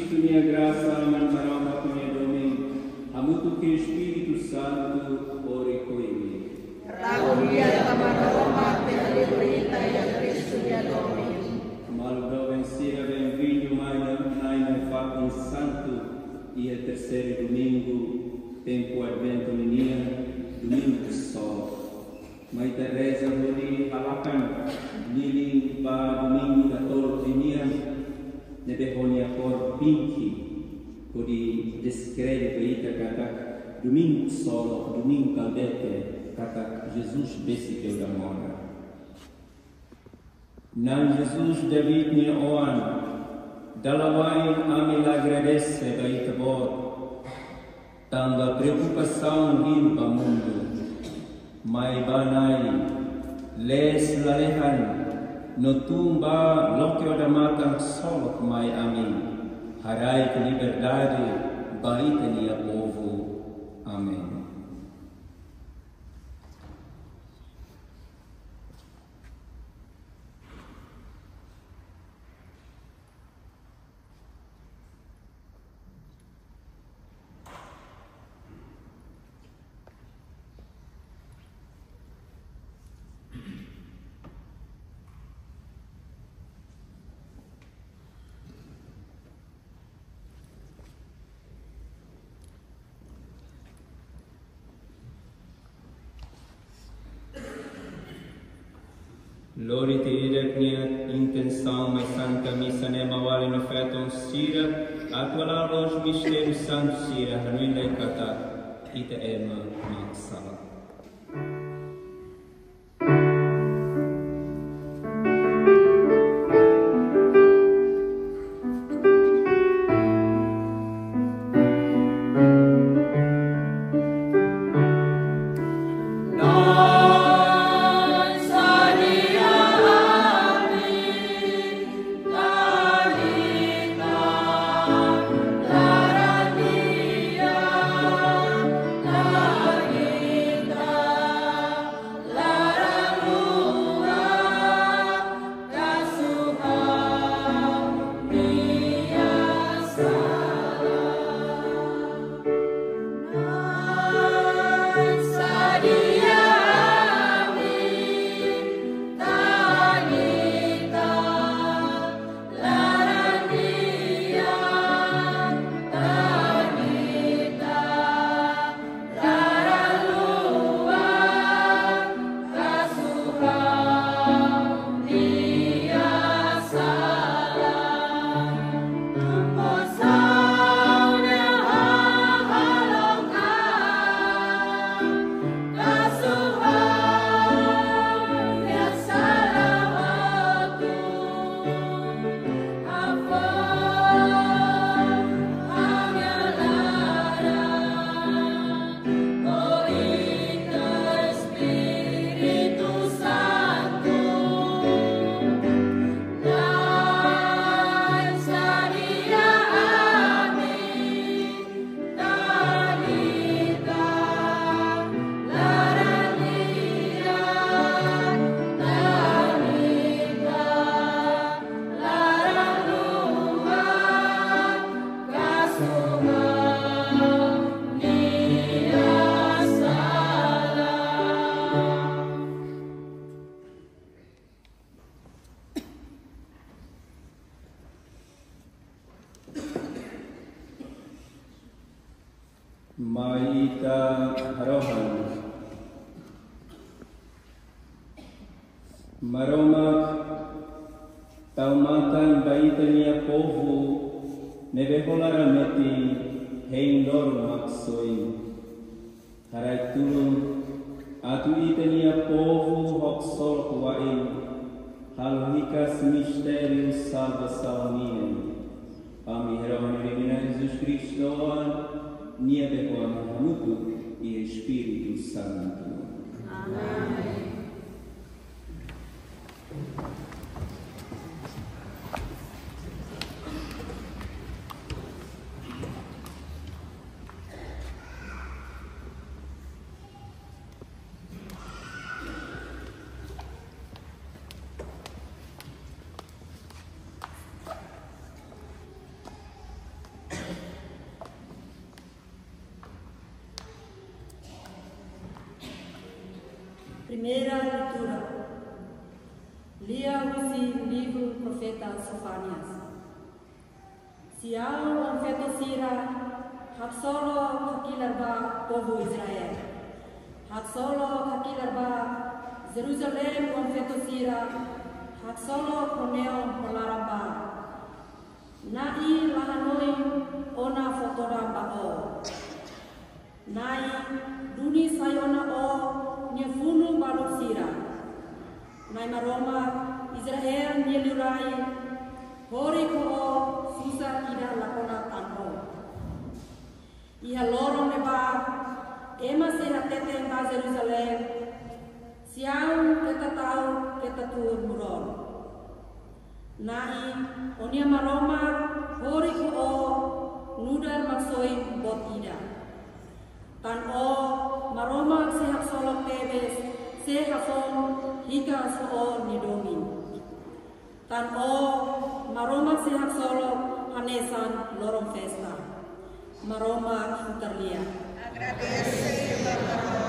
Cristo, minha graça, mandará com minha domingo, a muito que o Espírito Santo ore comigo. Gloria tamanoma per libertà e Cristo mia Domini. Malgrado vencida, bem-vindo, mais fato santo, e o terceiro domingo, tempo advento menina, domingo de sol. Mãe Teresa, voli halakan, lili ba domingo da tolvinia, nebehonia por pinki, kodi descreve ita kata domingo solo, domingo caldete, kata Jesus besi que o mora. Nan Jesus David ni oan, dalawain ami agradece baita bor, tanga preocupação limpa mundo, mai banai, les lalehan, no tumba lokyo damatang solok mai amin, harai ke liberdade, baita ni a povo. Amém. Lori te ideknia intenção mais santa missa ne mawali no feton sira atuala los mistério santo sira hanuinda kata ita ema maksala. Maita Rohan Maromak taumatan baita nia povo neveholarameti heindor maksoi harai tulung atu ita nia povo hoksol kuain halhikas misterius salvação Ami Herohan Divina Jesus Cristo Nia Bekoan Hamutu e Espírito Santo. Amém. Primeira leitura. Lia o livro profeta Sofanias. Siau ang fetosira, haksolo hakilarba povo Israel. Haksolo hakilarba Jerusalem ang fetosira, haksolo koneo palaramba. Nai lahanoi ona fotoramba o. Nai duni sayona o nyefunu balok sira. Nai maroma Israel nyelurai hori ko o susah ida lakona tanho. Iha lorong neba ema sehat tete ba Jerusalem. Siang kita tahu kita tur muron. Nai onia maroma hori ko o nudar maksoi bot ida. Tan o maroma sehat solok tebes sehat fon hika so nidomi. Tan o maroma sehat solok hanesan lorong festa. Maroma Sutarlia. Agradece Bapak.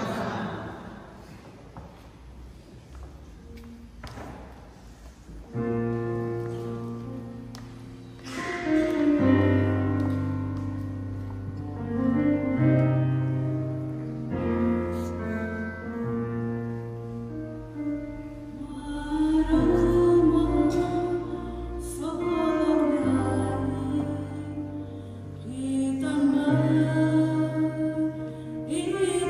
Ini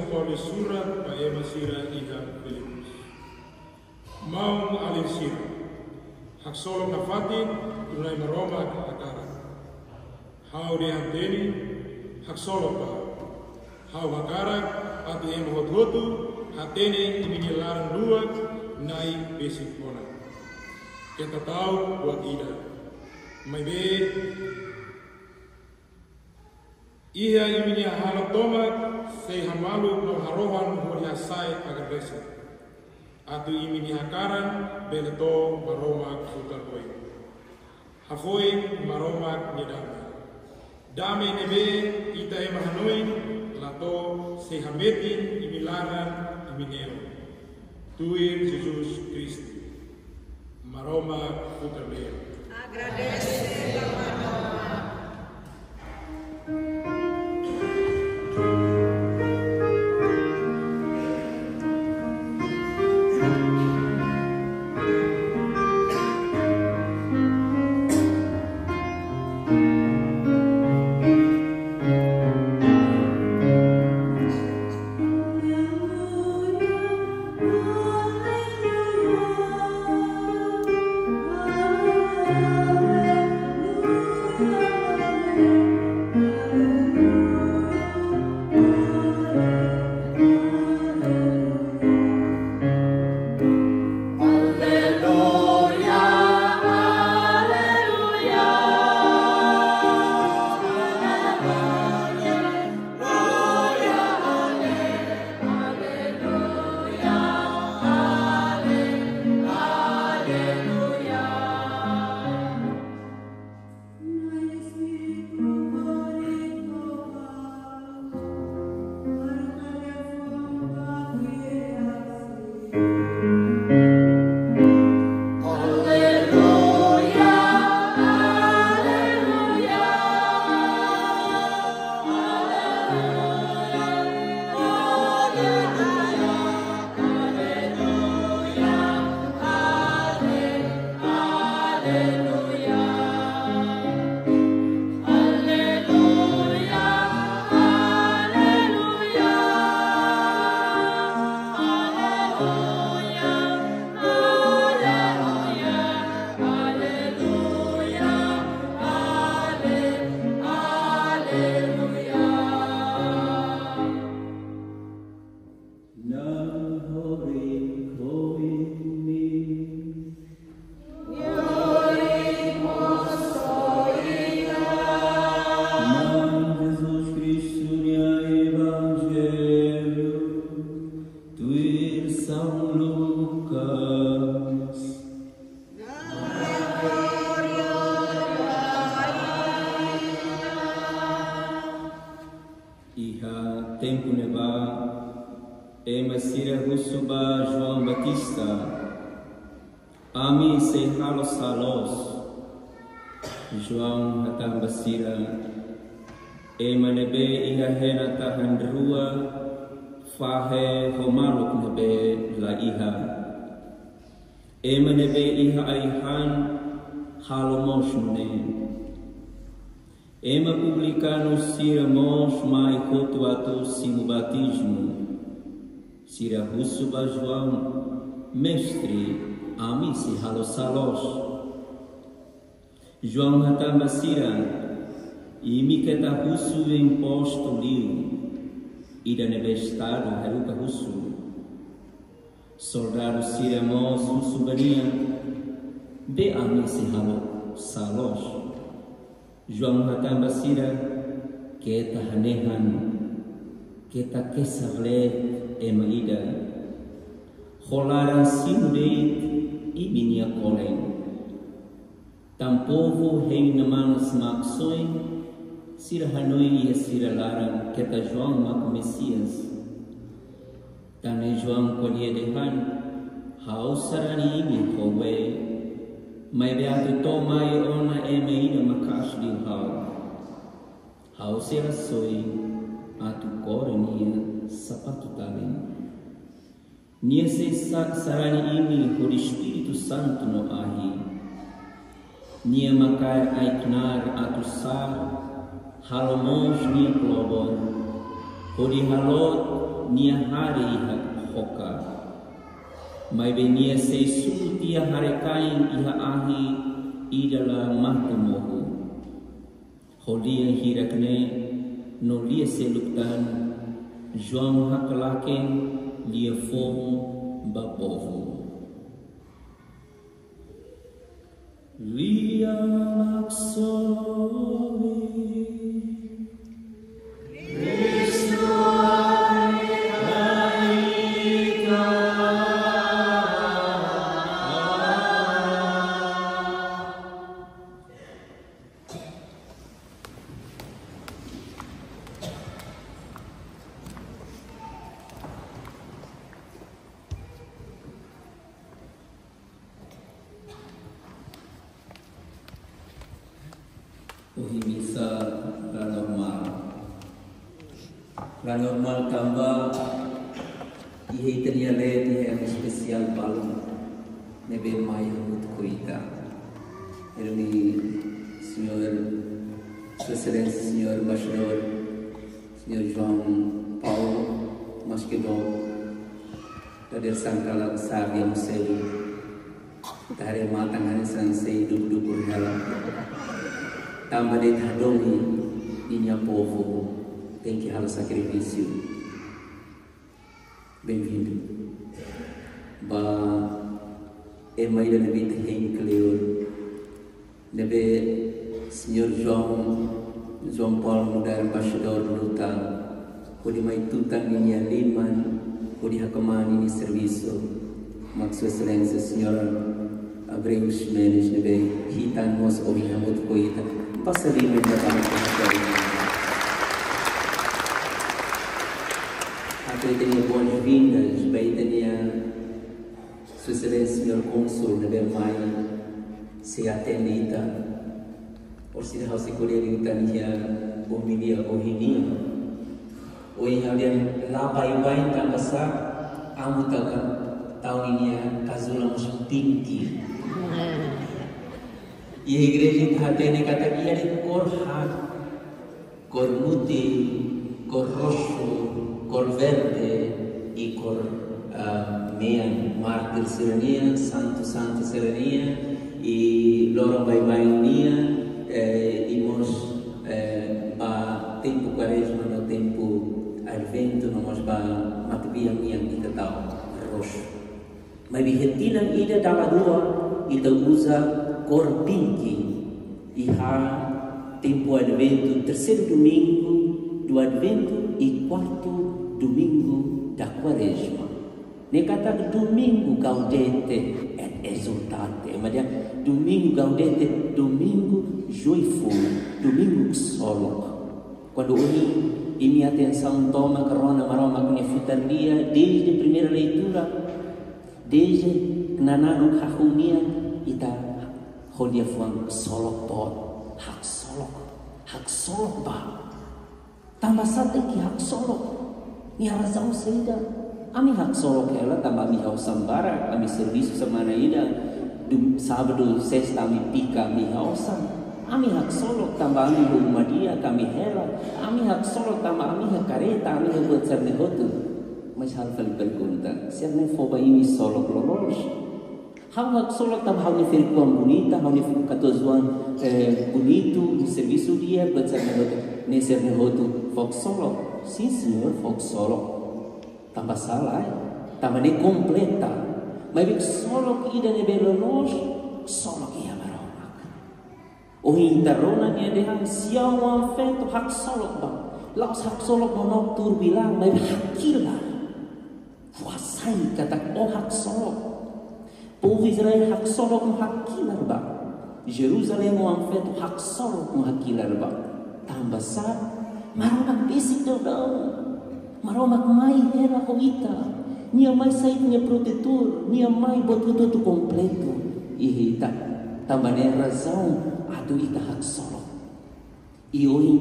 São Paulo surat pa ema sira iha Filipus. Mau alir sira. Hak solok na fatin tunai maroma akara. Hau de anteni hak solok pa. Hau akara ati ema hot-hotu hatene imini larang dua nai basic ona. Kita tahu buat ida. Mai be ia imini halap tomat sei hamalu no harohan horia sai agar besi. Atu imini hakaran beleto maromak sutar koi. Hafoi maromak nyedame. Dame nebe ita ema hanoi lato sei hametin imilaran imineo. Tuir Jesus Kristi. Maromak sutar bea. Agradece la Maroma. Ami se halos salos João hatang basira emanebe iha hena tahan rua fahe homaluk nebe la iha emanebe iha aihan halomos mune ema publicano sira mos mai kotuato simu batismo sira husuba João mestre Ami si halos salos João hatamba sira imi keta husu imposto liu ida nebestado haruka husu soldado sira mos husu bania be ami si halos salos João hatamba sira keta hanehan keta kesarle ema ida holaran simudeit iminia koleng tampovo rei namanas maksoin sira hanoi e sira larang keta João mak Mesias tane João kolie dehan hau sarani imi kowe mai beatu tomai ona emeina makas di hau sira soi atu korenia sapatu taleng Nia se sarani ini por Espírito Santo no ahi. Nia makai aiknar atusar halomos nia klobor. Hodi halot nia hari hoka. Mai benia seisu tia harekain iha ahi idala mahtu mohu. Hodi yang hirakne no lia seluktan João hakalaken lia fomo bapovo. Lia laksoi Misa la normal kamba ihe tenia le dia especial balon nebe mai hut kuita ele senhor Sua Excelência senhor embaixador senhor João Paulo Masquedon dari sangkala sabia museu tare matang hari sansei duduk halam tambah de tadongi inya povo tem que halar sacrifício. Bem-vindo. Ba é mai da vida em Cleor. Nebe senhor João Paulo mudar embaixador luta. Kodi mai tutan inya liman, kodi hakamani ni serviço. Sua Excelência senhor Abreu Ximenes nebe hitan mos obihamut koita. Passaria mai datang Aku tenia boas-vindas, baik tenia Sua Excelência senhor Cônsul na Belmai, se atendita, por si hau sekolah di tania omilia ohinia, oi halian labai-bai tak besar, amu takkan tahun ini kazula musim tinggi. Ia igreja hatene kata ia di kor hak, kor putih, kor roxo, cor verde e cor meia mártir serenia, santo serenia e loro baibainia e mos a tempo quaresma no tempo advento no mos ba matbia minha kita tahu roxo. Mas bihetina ida dava dua ita usa cor pink e ha tempo advento terceiro domingo do advento e quarto domingo da quaresma. Ne kata domingo gaudete et exultate. Mas domingo gaudete, domingo joyful, domingo solo. Quando ini atenção toma corona maroma com a futaria desde a primeira leitura, desde nanano kahunia ita holia fuang solo tot, hak solo ba. Tambah sate ki hak solo. Ni razão seida. Ami hak solo kela tambah mi hau sambara, ami serviço semana ida. Sábado, sexta ami pika mi hau sam. Ami hak solo tambah ami humadia kami hela. Ami hak solo tambah ami hak kareta, ami hak buat serne hotu. Mas hal kali pergunta, serne foba ini solo lolos. Hau hak solo tambah hau ni firkuan bonita, hau ni katozuan bonito, ni serviço dia buat serne hotu. Ni serne hotu fok solo. Sim senhor, fogo solo. Tambah salah, tambah ni completa. Mas solo que ida nebelo nós, solo que ia maromak. O interrona ni dehang siang wan feto hak solo ba. Laos hak solo mono tur bilang, mas hakila. Puasai kata hak solo. Povo Israel hak solo com hakila ba. Jerusalém wan feto hak solo com hakila ba. Tambah sah maromak basic daw. Maromak mai hera hoita. Nia mai sait nia protetor. Nia mai botuto completo. Ihita. Tambane razão. Ado ita hak solo. E hoje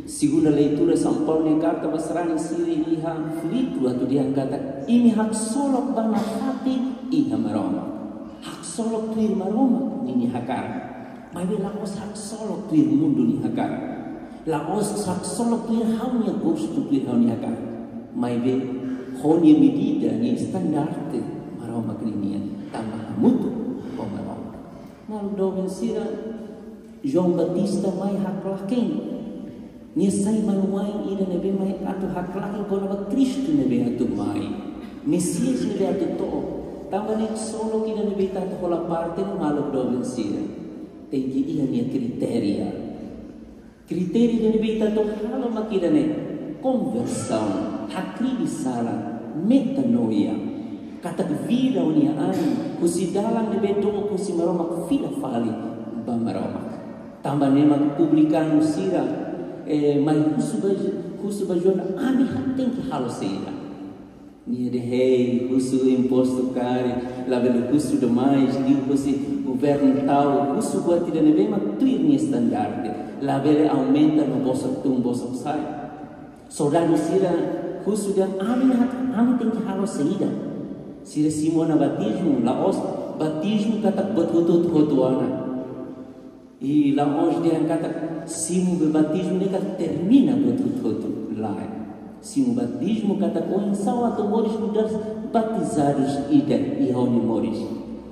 segunda leitura São Paulo na carta basrani siri iha flitu atau dia kata ini hak solo bana hati iha maromak. Hak solo tuir maromak ini hakar. Mai belakos hak solo tuir mundu ni hakar. Laos sak solok tuir haunya gosto tuir haunya kan. Mai be honia medida ni standarte maroma krinia tambah mutu o maroma. Malu doben sira João Batista mai haklaken. Ni sai manuai ida nebe mai atu haklaken kono Cristo nebe atu mai. Mesias nebe atu to. Tambah ni solo kita nebe tatu kola parte malu doben sira. Tegi ia ni kriteria. Kriteria nebe tatu halo makida ne conversão, hakribi sala, metanoia. Kata vida unia ani, kusi dalam nebe do kusi maroma fila fali ba maroma. Tambah nema publikan sira mai husu bajona ami haten ki halo sira. Ni de rei, husu imposto cari, la velo husu demais, di husu governo tal, husu buat tidak nebe ma tuir ni standarde. La vele aumenta no bosa tum bosa sai. Saudara sira husu dan ami tem ki halo sira. Sira simona batismo, laos batismo kata betul hotuana. E lá onde dia kata simu batismo ni kata termina betul lá. Simu batismo kata o insão ato moris mudar batizados ida e honi moris.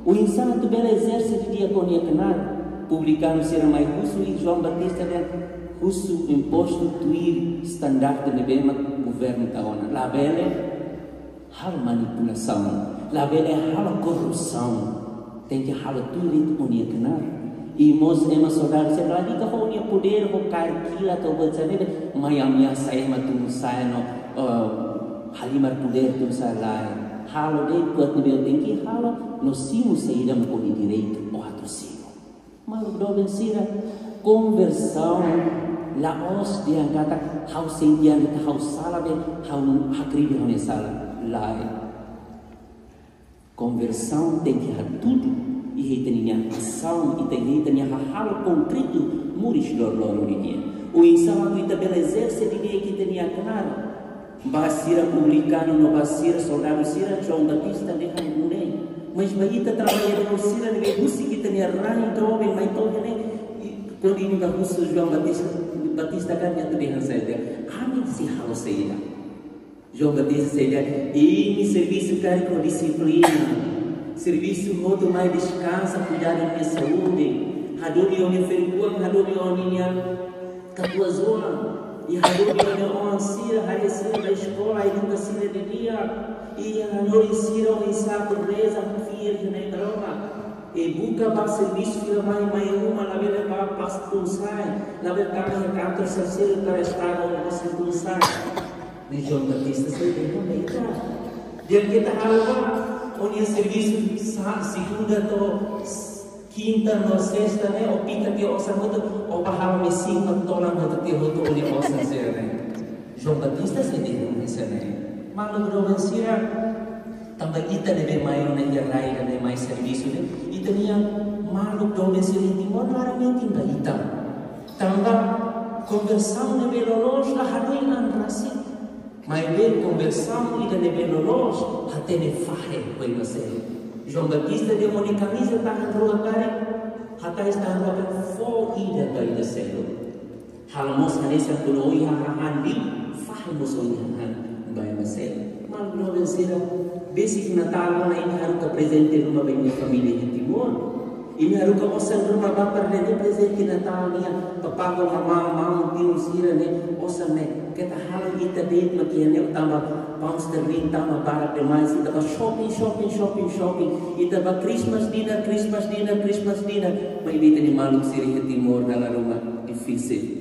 O insão ato bela exerce de diaconia canal. Publicano sira mai husu e João Batista dan husu imposto tuir standar de nebema governo taona. La bela hal manipulação, la bela hal corrupção. Tem que hal tuir unia canal. E mos ema saudara se lagi ka honia poder ho kila to bersane mayamia saya matu saya no halimar poder tu salai halo de buat dia tinggi halo no simu saída mo poni direito o ato simu malu doben sira conversão laos dia kata hau sendian hau salabe hau hakribi hone sala lai conversão tem que tudo e reitania ação e reitania hal concreto muris lor ini o insano itu bela exerce dia que tenia claro basira publicano no basira soldado sira João Batista de Hanunei mas baita trabalha no sira de busi que tenia rani drobe mai to ne quando ini bagus João Batista kan yang terlihat saja kami si hal saja João Batista saja ini serviço cari com disciplina serviço muito mais descansa, cuidar da minha saúde. Hadori oni ferikuan, hadori oni nia katua zoa, e hadori oni on sira, hari sira da escola, e nunca sira de dia, e hadori sira oni saco reza, fir de Roma. E buka ba serviço que mai uma, la vele ba pas tunsai, la vele kami kantor sasir para estar on pas tunsai. Ni João Batista se deu meita. Dia kita halwa Onia serviço segunda to quinta no sexta né o pita que osa muito o bahama me cinco tola muito que muito oni osa ser né João Batista se deu nesse né malu dovencia também ita deve mais na rai né mais serviço né ita nia malu dovencia de timor claramente ainda ita também conversão de belolos la hadui anrasi mai bem conversão e de belolos até ne fahe foi você João Batista deu uma camisa tá na rua cara até está na rua for ida para ida selo halamos hanesa kulo ya handi fahe mosonya han vai você mal não vencer basic Natal na ini harus presente rumah bagi família de Timor ini harus ke osan rumah bapa dan presente Natal ni papa ko mama tio sira ne osan ne kita hal kita date makian utama pound sterling utama barat demais kita ba shopping kita ba Christmas dinner mai bita ni malu siri ke Timor dalam rumah difícil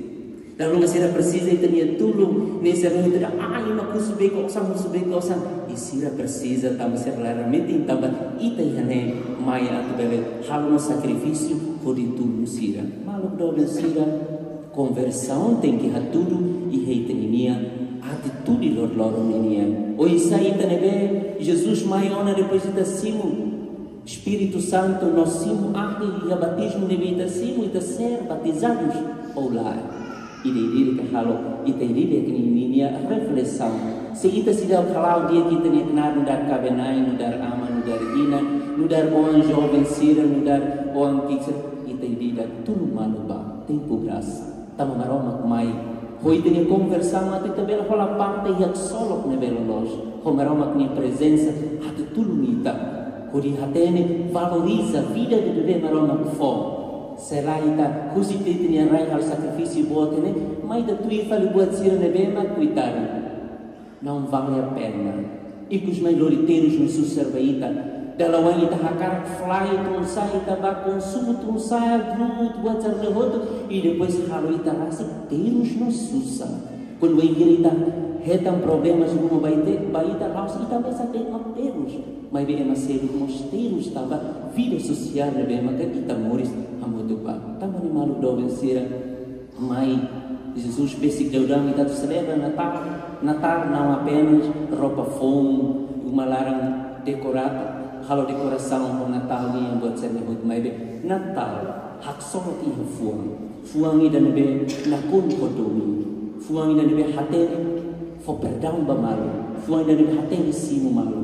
dalam rumah sira precisa itania tulo nesse ano ita ai makusube ko osan e sira precisa tama ser claramente tama ita hane mai atu bele hal no sacrifício por tudo sira malu do sira conversão tem que ha tudo e reitenia atitude lor menia o isaita nebe Jesus mai ona depois ita simu Espírito Santo nós simu ahli e batismo nebe ita simu ita ser batizados ou lá ide que halo ita ide que ninia reflexão se ita sidau kalau dia kita ni kenal nudar kabenai nudar aman nudar ina nudar orang jovem sira nudar orang kicir ita ide tudo maluba tempo graça tama maroma mai hoi tenia conversão até tabela rola parte e solo ne belo nós ho maroma minha presença até tudo nita hori hatene valoriza a vida de bebê maroma fo será ita così te tenia rai al sacrifício botene mai da tu fali buat sira ne bema cuitare não vale a pena e que os maioriteiros no sul serveita dalam ita hakar fly tu sai ita consumo tu sai brut buat cerlehoto e depois halo ita rasa terus no susa quando ita hetam problemas no baita laos ita bisa tengok terus mai be emasero mosteiros tava vida social ne be maka ita moris amoto ba tama ni malu do sira mai Jesus basic daudang ita tu celebra Natal não apenas roupa fome uma larang decorada kalau decoração com Natal ni yang buat saya nyebut mai be Natal hak solo ti fuang ida nebe nakun kodomi fuang ida nebe hatene fo perdão ba malu fuang ida nebe hatene simo malu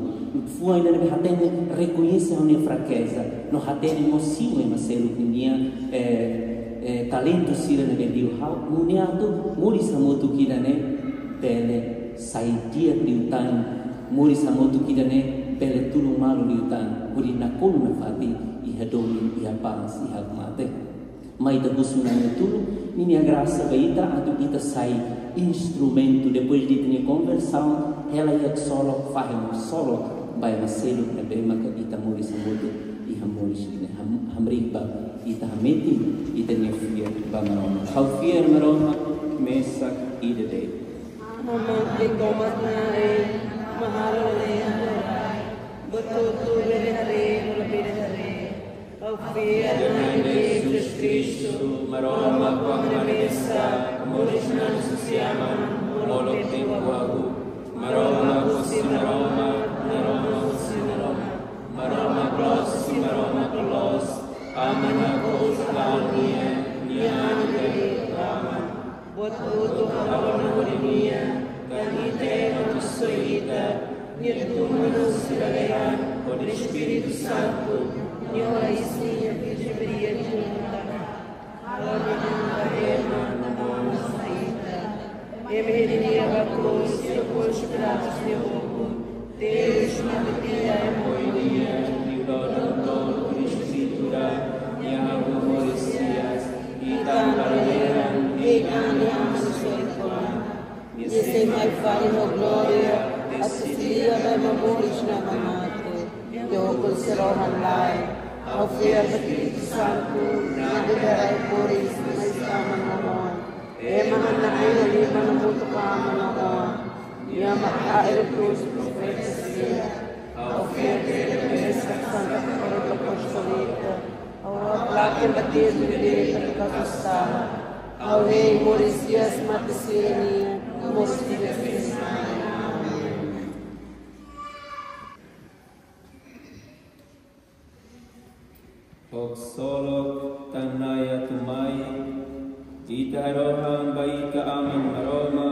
fuang ida nebe hatene reconhece a minha fraqueza no hatene mo simo e maselo minha talento sira nebe diu hau muniato muri samotu kidane pele saidia diutan muri samotu kidane pele tulu malu liutan huri nakul na fati iha domi iha paz iha mate mai da busuna tulu minha graça baita atu kita sai instrumento depois de ter conversão ela ia solo faham solo vai maselo na bema ka ita muri samotu iha muri shine hamriba ita hameti ita ne fier ba maroma how fier maroma mesak ida de Mama ikomat na mahalo le betul-betul hari lebih hari Alfian Yesus Kristus maroma kuang mesa morisna susiaman molok tengwagu maroma kusi maroma kusi maroma klos amana kus launia nian dari aman buat tutup awan dunia dan ite nusuita Nirtu manusia o Espírito Santo, e ora sim a Virgem Maria junta, agora ema na mão saída, emerenia a cruz e os braços de ouro, Deus na medida é moinia, e o doutor por escritura, e a amoricias, e também e ganhamos o coração, e se mai fare no glória, Asilia vai mamulis na mamate, eu conservo online, ao fiel Espírito Santo, na liberai poris, mas estava na mão, e mananaio ali manamuto kama na mão, e a makairo cruz profecia, ao fiel Igreja Santa Corota Apostolita, ao placa batismo de Pentecostal, ao rei Moricias Maticiani, Moricias Og solo tanaya tumai ita rohan baika amin maroma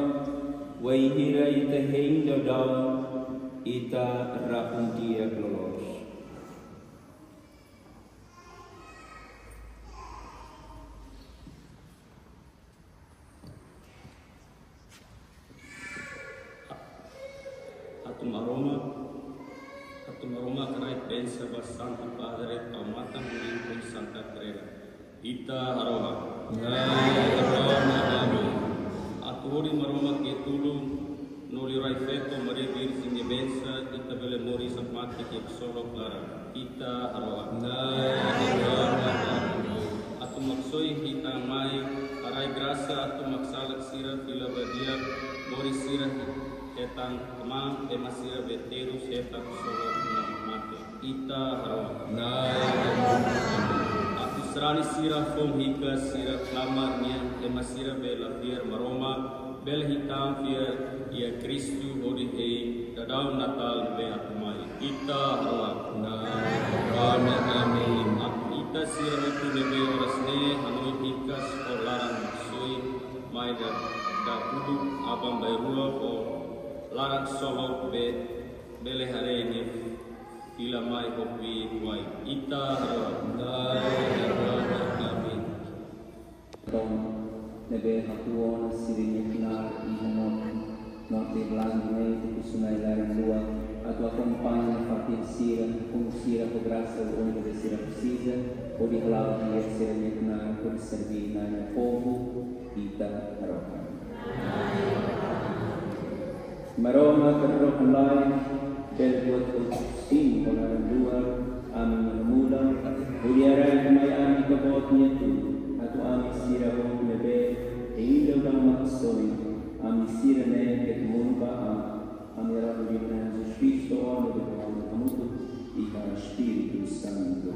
waihira ita heinda daun ita rapuntia glolos Atu maroma kanai pensa ba Santo Padre amatan murimpun Santa Crela ita haroha amin atu hori maroma ke tulu noli rai feto Maria Virgin de Bensa ita bele mori sapmati ke solo clara ita haroha atu maksoi kita mai arai grasa atu maksalak sira pila badia mori sira etang kemang emasira veteru setang solo mate ita haroha aku serani sira fom hika sira klamarnya emasira bela biar maroma bel hitam biar ia Kristu hodi hei dadau Natal be atmai ita haroha amin ita sira itu nebe orasne hanoi hika skolaran sui mai da kudu abang bayrua o larang solo bele hari ini ila mai kopi wai ita nebe hapuona sirinya knar notte blandamente che sunai l'arandua a tua compagna fatin sira con sira con graça o onde de sira precisa o di halal di essere knar con servir na povo ita roca maroma terroca lai del buat sting con l'arandua amin mula udiara mai ami kebotnya tu atau ami sira con nebe e ilo dang maksoi ami sira ne ke munba ami rado di Jesus Cristo ono de kamu e para Espírito Santo.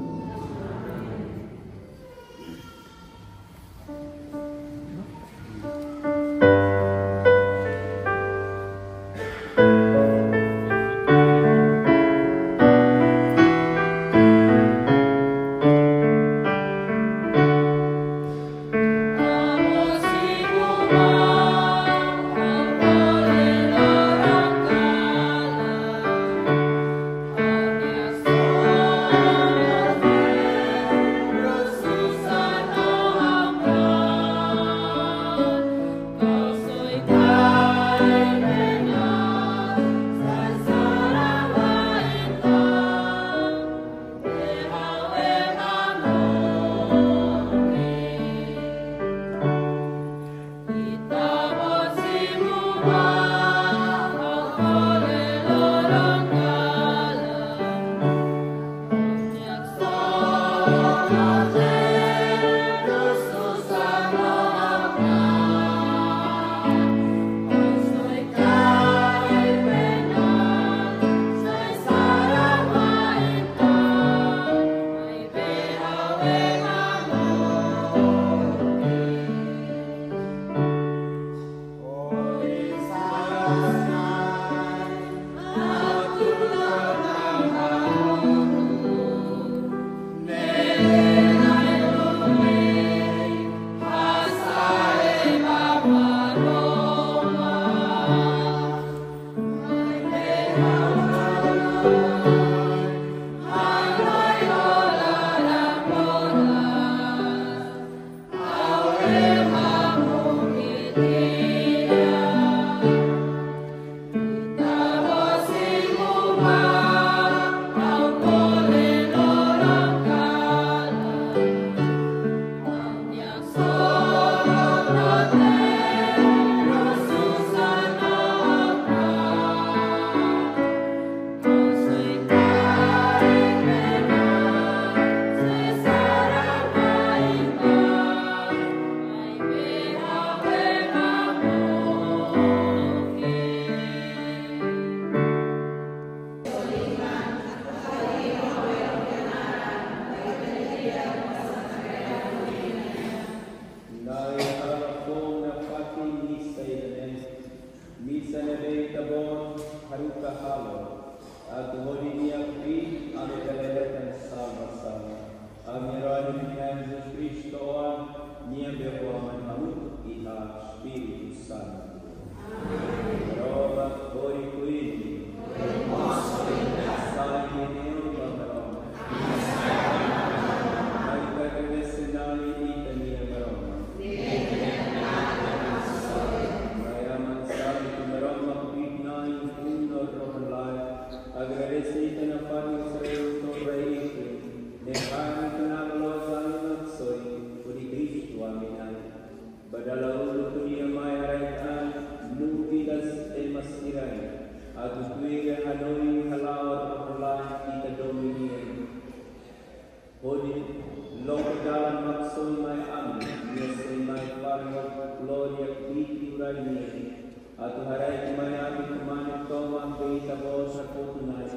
Atu harai kumani kumani toma beita bosa kutunais,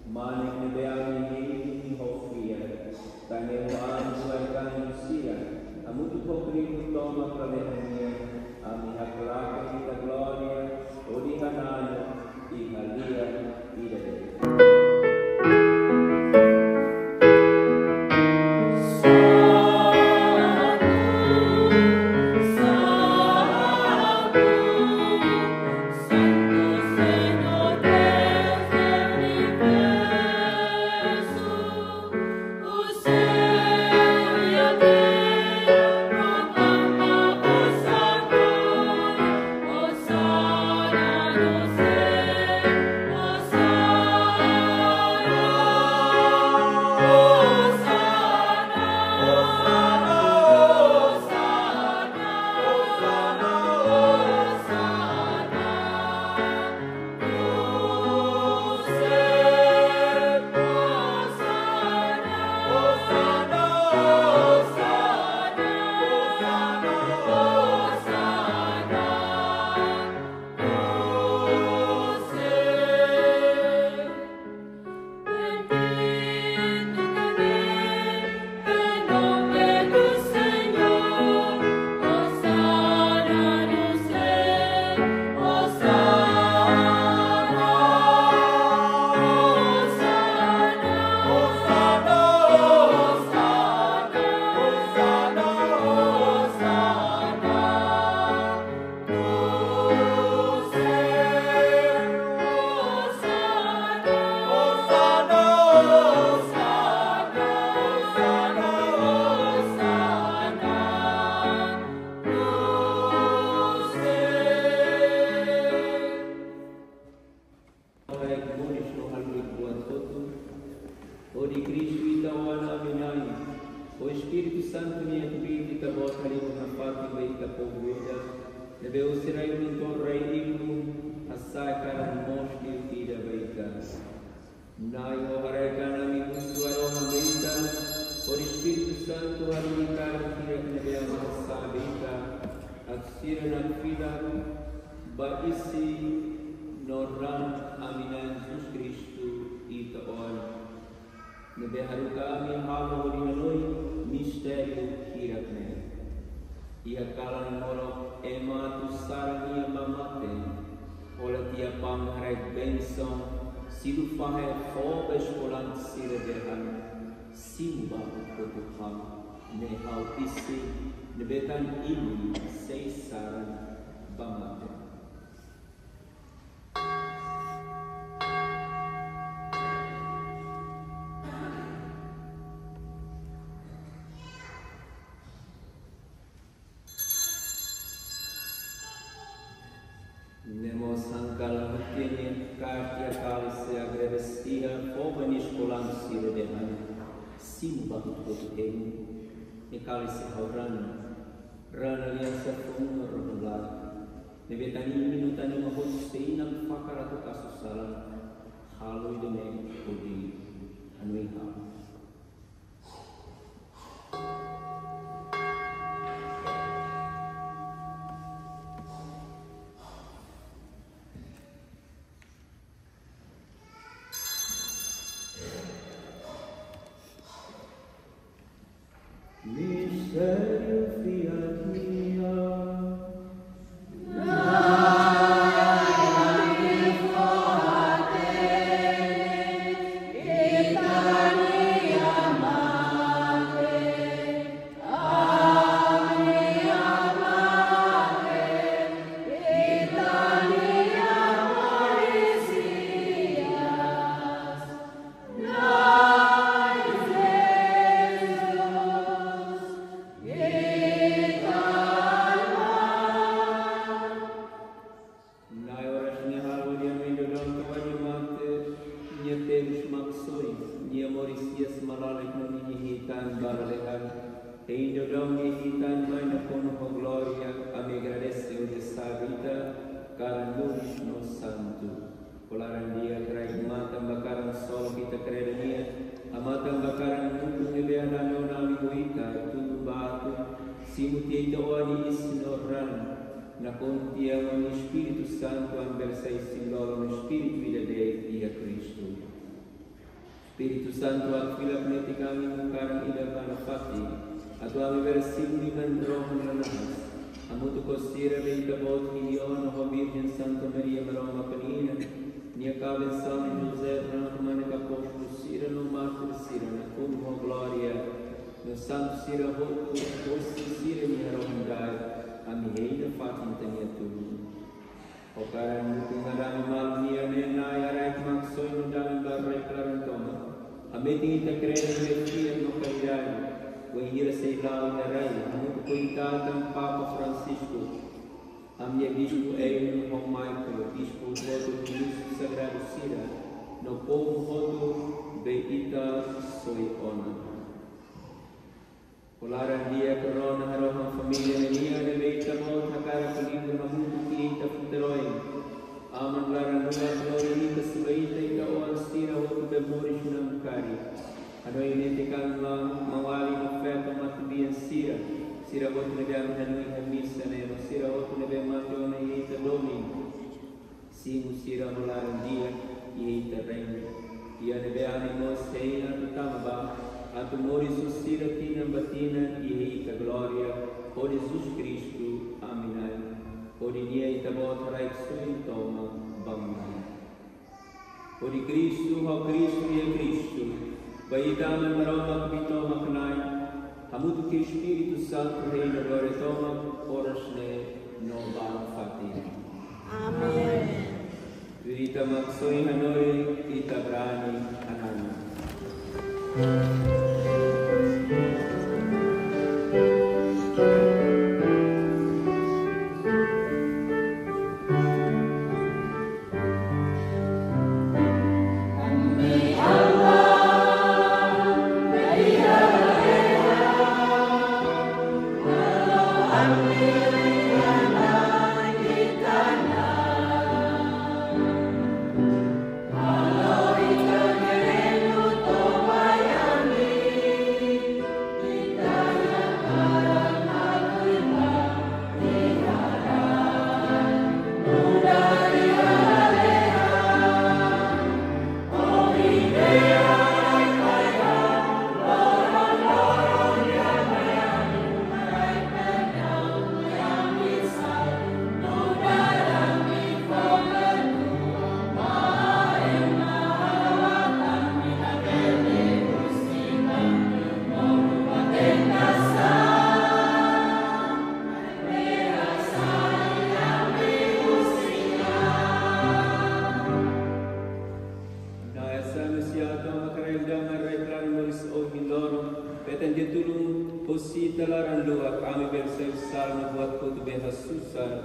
mani taik monis no halui buat foto. O di Cristo itawana aminai. O Espírito Santo minha vida itabot halimo na pati ba itapogueda. Nebe o siray unton ray imu asay karan mosti utida baika. Nai o hareka nami gusto aroma baika. O Espírito Santo halimi karan tirak nebe amasa baika. At sira na fila ba isi noran aminan Jesus Cristo itaon. Nebe haruka amin halo di hanoi mistério kirakne. Ia kalan molok ema tu sarania mamate. Ola tia pangharek benson silu fahe fobe skolan sira dehan simba kotuhan ne hau isi nebetan ini seisaran bamate. Nemo sangkala mutini kartia kalse agradestia fobanis kolan sira dehan simba kotuhen e kalse hauran rana lian sefung rodolar nebetani minutani mahut seinam fakaratu kasusalan halui deme kodi anui ha. Mistério fiat mia. Spirito Santo aquila planeti kami mengkarang ida manafati atau kami bersinggi mendrom menanas amu tu kosira beita bot milion ho Virgen Santa Maria Maroma Penina nia kave San José Branco manica posto sira no martir sira na cum ho gloria no santo sira ho posto sira nia romandai ami heida fatin tania tu o karan tu ngadami mal nia nena yarai maksoi no dami barai klaran toma ameti ita krena metia no kairai o ira sei lau narai amu coitatan Papa Francisco amia bispo Eino João Michael bispo voto Cristo Sagrado Sira no povo voto beita soi ona Polaran dia corona haroma família menia de beita volta cara pelindo no mundo que ita futeroi aman lara nula glorita sebaita ita oan sira voto bemoris namkari ano ini tekan mawali no feto matubian sira sira voto nebe amhanui hamisa nero sira voto nebe matona ita domingo simu sira polaran dia ita reino ia nebe animo seina tutamba atu moris sira tina batina ita gloria o Jesus Cristo aminai o di dia ita voto raik suin toma bamai o di Cristo ho Cristo ia Cristo baita man maroma kapito maknai hamutu que Espírito Santo reina agora toma orasne no bal fatin Amen. Virita maksoi hanoi ita brani anana si talaran lua kami bersesal na buat ko tu beha susah.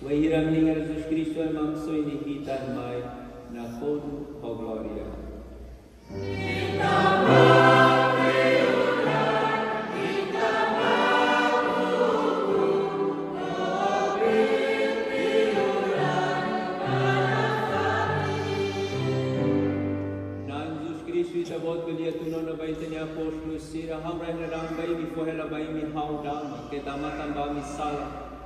Wa hiram ni Jesus Kristo ay maksoi ni kita mai na kono o gloria. Sabot ko dia tunon na bayi tanya apostol sira hamra na ram bayi mi pohela bayi mi haudam ke tamatan ba mi sal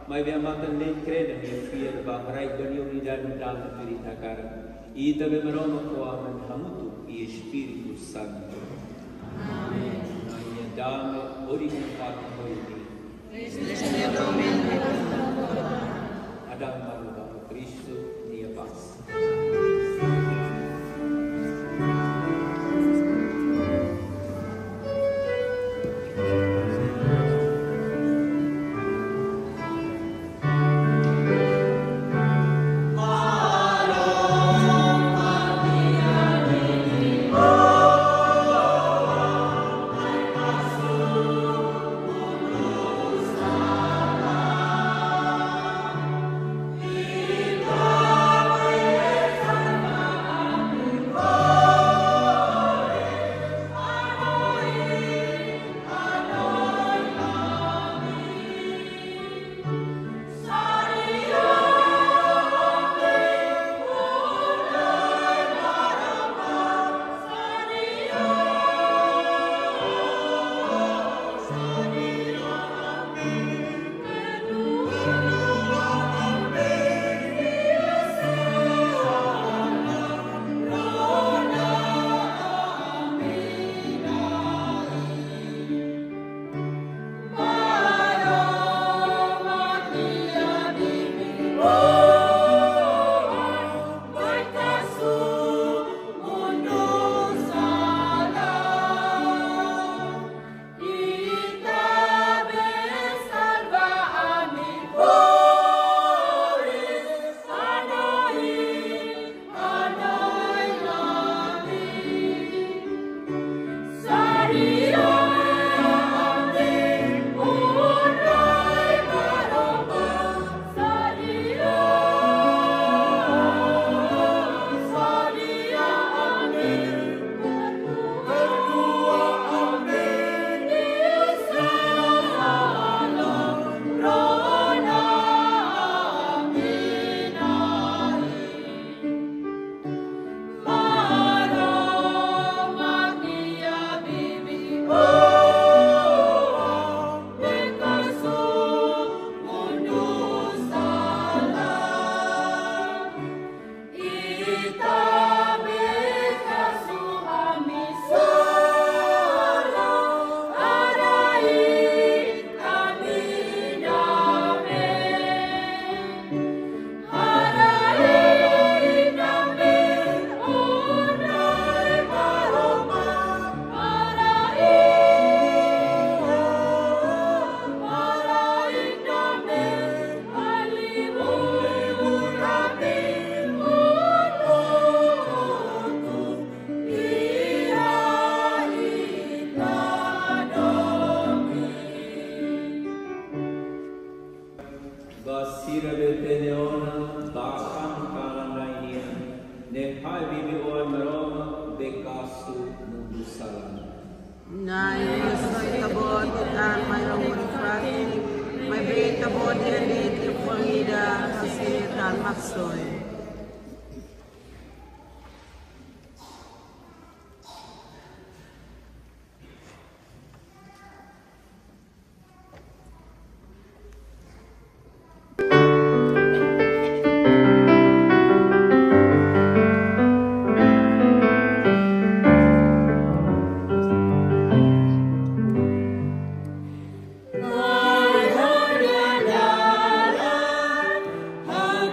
mai be amatan ne creda ni fier ba rai gani uni dan dal cerita kar i tabe maroma ko aman hamutu e Espírito Santo. Amen. Ai dame ori que fata foi ni Adam maluba Cristo ni paz.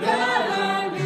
Galang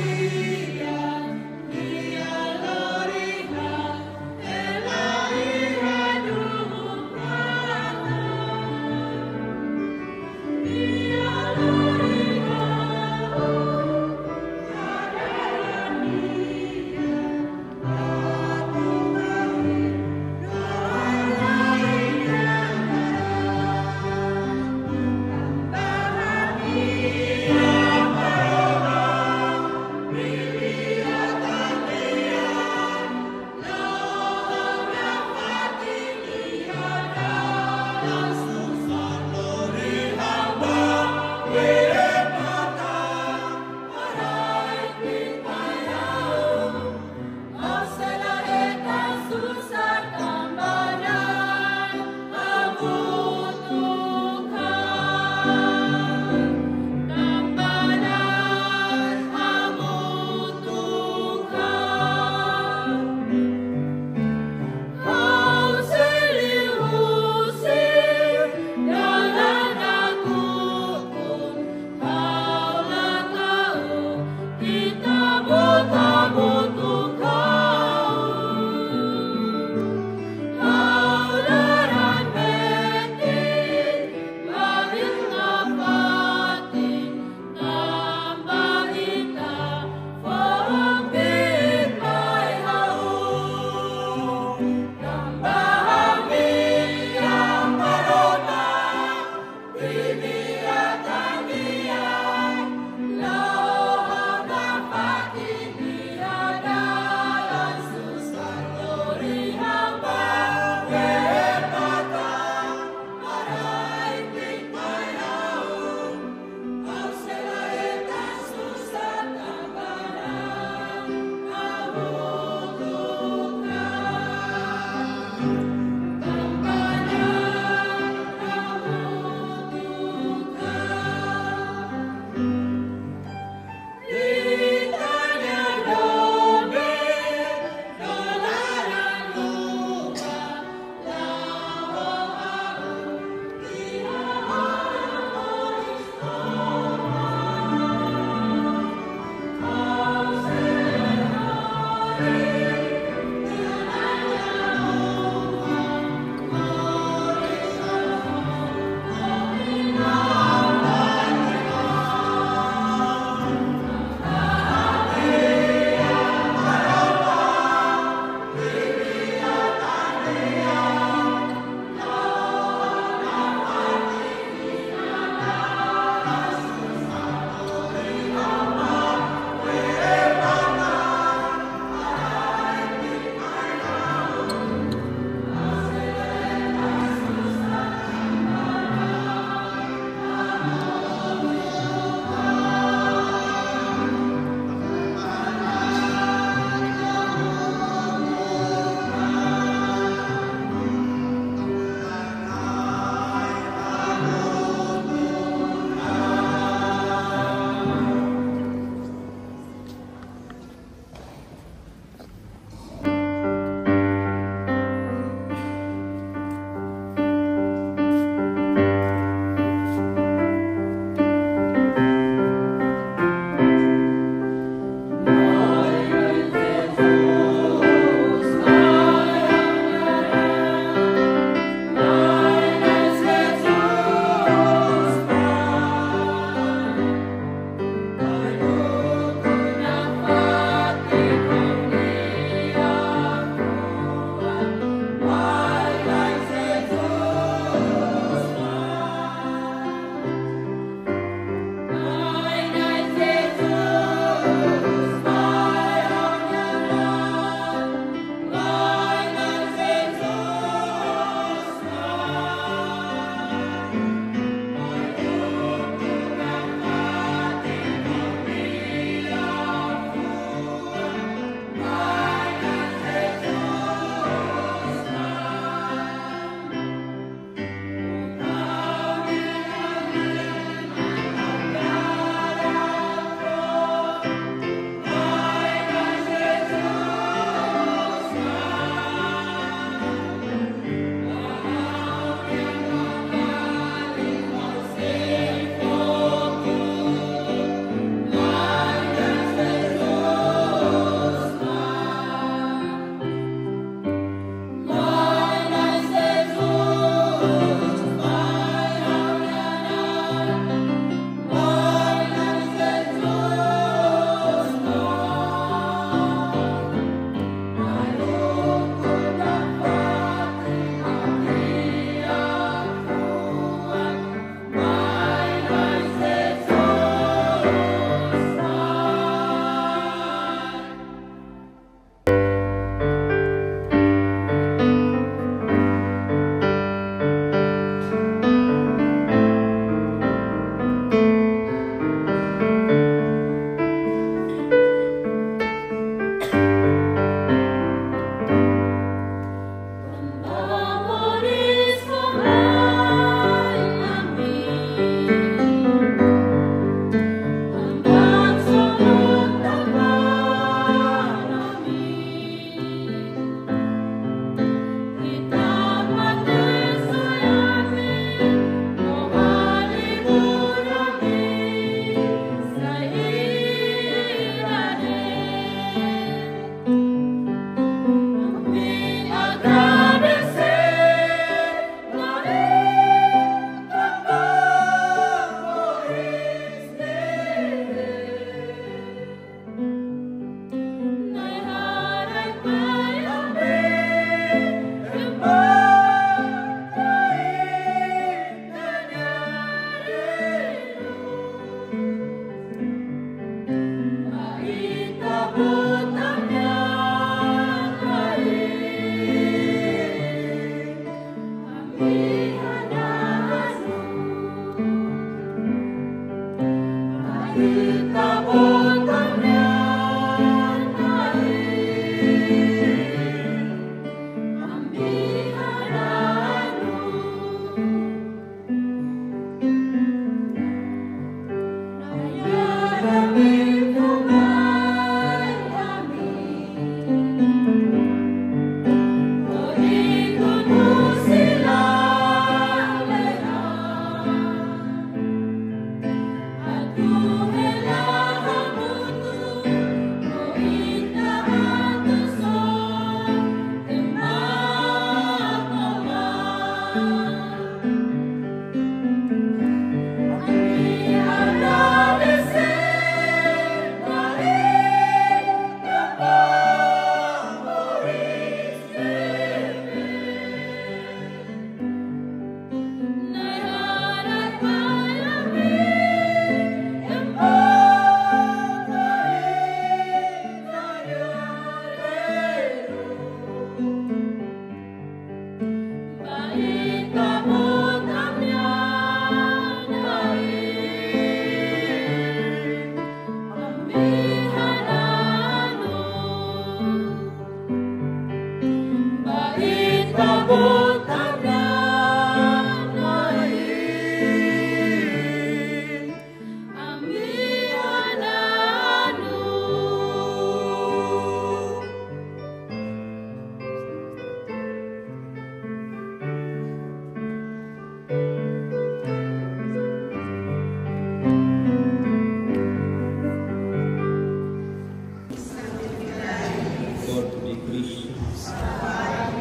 corpo de Cristo, sangue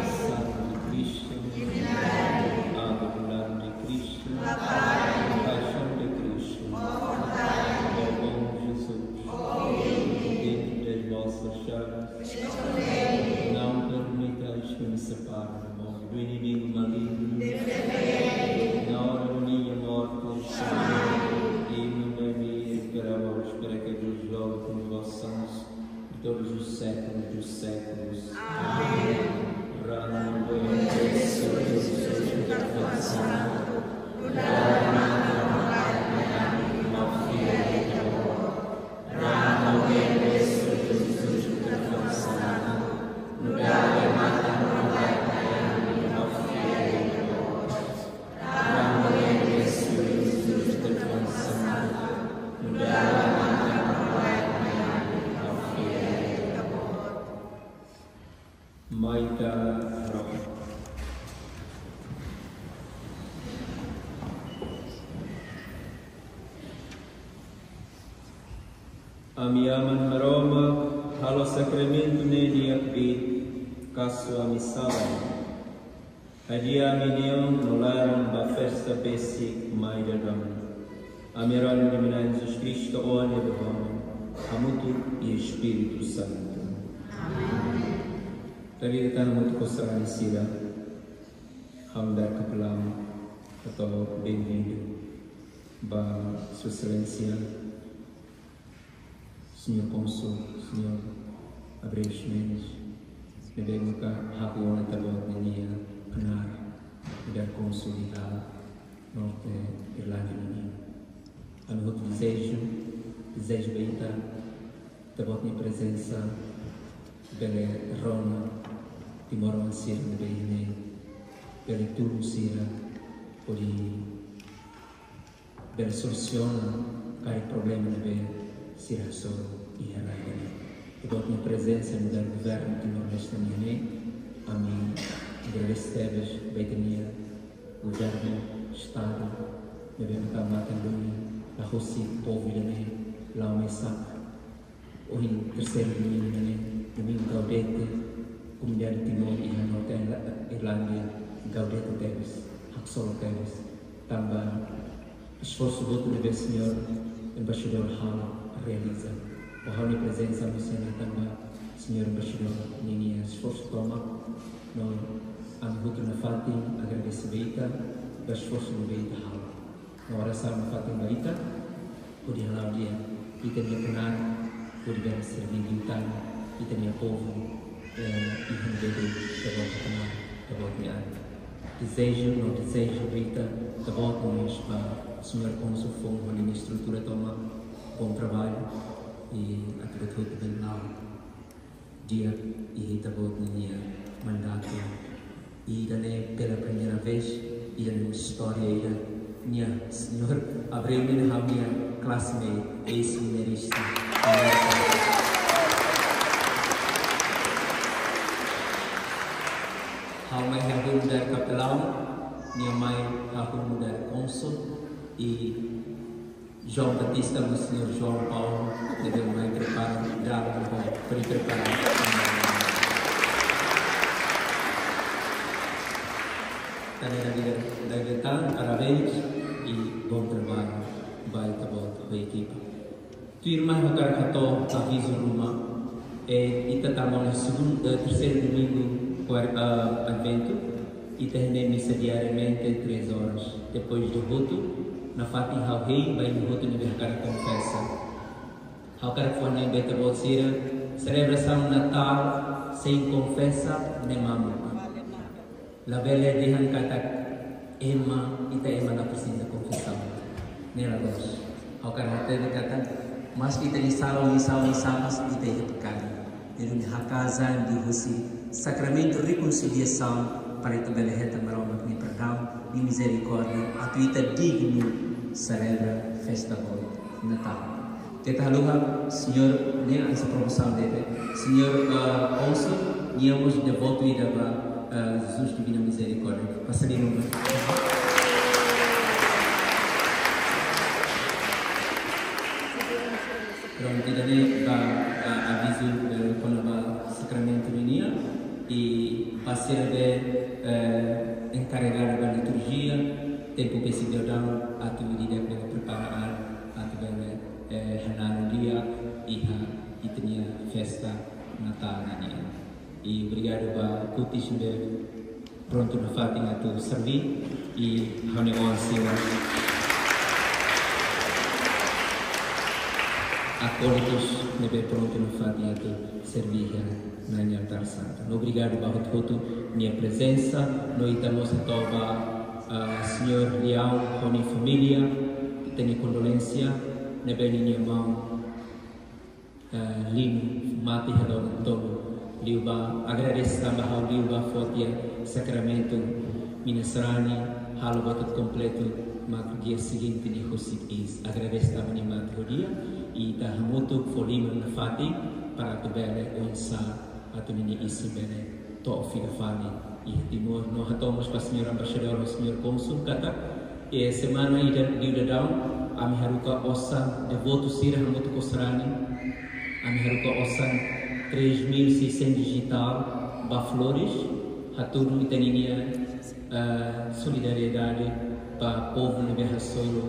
de Cristo, água do lado de Cristo, paixão de Cristo, ó bom Jesus, dentro das vossas chagas, não permitais que me separe do inimigo maligno, na hora da minha morte, e no meu para vós, para que vos jogue com os vossos santos de todos os séculos dos séculos. Amém. Amiaman maroma halo sakramento nedi akbit kasu amisalan. Hadia minion nolaran ba festa basic maidadam. Amiran dimina Jesus Cristo o ane bevam. Amutu e Espírito Santo. Amém. Tadi kita muito kosra sira. Hamdar kapelam atau bem-vindo ba Sua Excelência Senhor Cônsul, Senhor Abreu Mendes, devemos que a rua na tabela de Penar, da Consolidade Norte Irlanda. A meu desejo bem da vossa presença, pela Rona, de moram a ser de bem, pela tua sira, por pela solução cada problema de bem. Será só e relaxa. Eu dou minha presença no governo de Nordeste Miané. Amém. Agradecemos Betania, governo, Estado, devemos estar também a Rússia, povo Miané, lá o Messac, o terceiro domingo Miané, domingo Gaudete, comunidade de Timor e a Norte Irlanda, Gaudete Teves, Haxolo Teves, também esforço do outro de Senhor, embaixador Hall. Realiza o hal de presença no Senhor também, Senhor Embaixador, ninguém esforço toma, não amigo na fatim agradecimento, do esforço no bem da hal. Na oração na fatim baita, por halau dia, kita dia kenal, por dia servir kita, kita dia povo, iham dele, tabot kenal, tabot dia. Desejo, não desejo baita, tabot mas para Senhor Cônsul Fongo, ali na estrutura toma. Bom trabalho e acredito que no dia e acabou no dia mandato e daí pela primeira vez e na história e minha senhor Abreu minha classe ex-minerista how may have mudar capelão minha mãe have mudar cônsul e João Batista, o Senhor João Paulo, que deu uma preparar, já para preparar. Também parabéns e bom trabalho, vai estar a equipa. Tu irmã no Caracato, aviso Roma, e estamos no terceiro domingo advento e terminamos missa diariamente 3 horas depois do voto. Na fatin hau hei bai no hotu ni berkara confessa. Hau kara fone beta bolsira celebração Natal sem confessa nem mamuka. La belle dihan kata ema ita ema na precisa confessão. Nela dos. Hau kara teve kata mas kita isalo mas ita ia pecado. Nelu ni hakaza di husi sacramento reconciliação para ita belle heta maroma ni perdão e misericórdia, a tua digno celebra festa de Natal. Kita haluha, Senhor, nem essa promoção dele, Senhor, Cônsul, íamos de voto e dava Jesus divina misericórdia. Passaria no mundo. Pronto, daí aviso quando o sacramento assim encarregada da liturgia, tempo que se deu down, a tu medida que preparar, a tu Renan dia e tinha festa Natal ini. E obrigado a Kutis pronto na Fátima tu servir e reunião senhor acólitos nebe pronto na Fátima tu servir na altar santo. Obrigado a todos minha presença, nós estamos a senhor Leão com a família, tenho condolência nebe minha mão Lino mati hadon todo liuba agradeço também ao liuba fotia sacramento minasrani halo batut completo mas dia seguinte ni hosik is agradeço também mati dia e da hamutu folima na fati para tu bele onsa atu ni isi bele to figa fani e timor no hatomos para senhor embaixador o senhor consul kata e semana ida down ami haruka osan devoto sira hamutu kosrani ami haruka osan 3.600 digital Baflores, haturu itaninia solidariedade para o povo nebe Rasoilo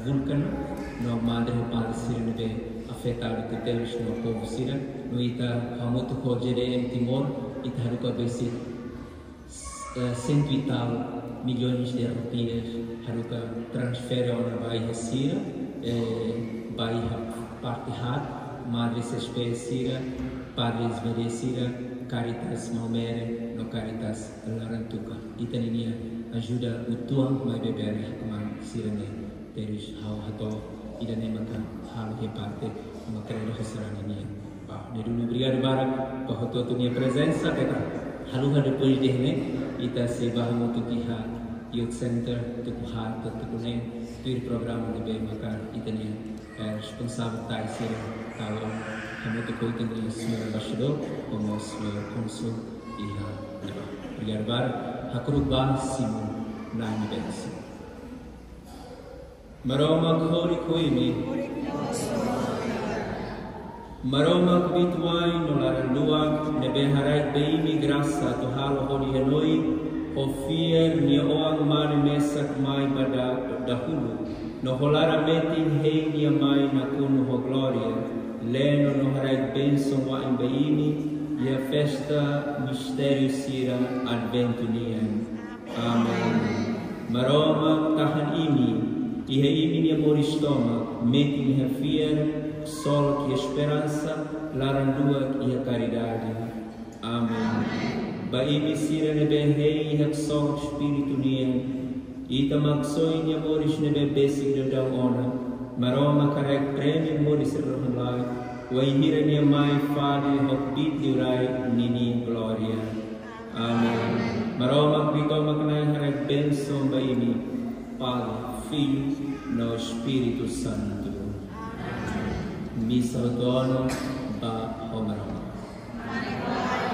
vulcano, no madre o padre sira nebe afetado que temos no povo sira, no ita hamutu kojere em Timor, ita haruka besi 100 e tal milhões de rupias, haruka transfere ao bairro sira, bairro parte hat Madre Sespesira, Padres Merecira, Caritas Malmere, no Caritas Larantuka. Itaninia ajuda o tuang mai beber man sirene teris hau hato idane maka hal reparte makredo hesarania. Ne dulu obrigado barak para toda minha presença, peka haluha depois de né, ita se bahmu tukiha youth center tukuha tukunen tur programa de bem maka itania responsável tá ser kalau kami tu koi tengah senhor embaixador como senhor consul e obrigado bar hakurubah Simon nami bensi maroma khori koi ni maroma kubituai nolaran luak nebe harai beimi graça tu halo hori henoi ofier ni oang mare mesak mai pada dahulu no holara metin hei ni mai na kuno ho gloria leno no harai benção wa embaini e a festa mistério sira advento nian. Amen. Maroma tahan ini e imi ni amor estoma metin ha fier sol que esperança larandua e a caridade. Amen. Baimi sira nebe hei ha sol espírito nian ita maksoi ni amoris nebe basic de dang ona maroma karek premi amoris rohanlai waihira ni mai fade hopit diurai nini gloria. Amen. Maroma krito maknai harek benção baimi Pai, Filho no Espírito Santo. Missa dono ba homaroma. Ah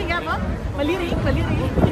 Meliring apa? Meliring.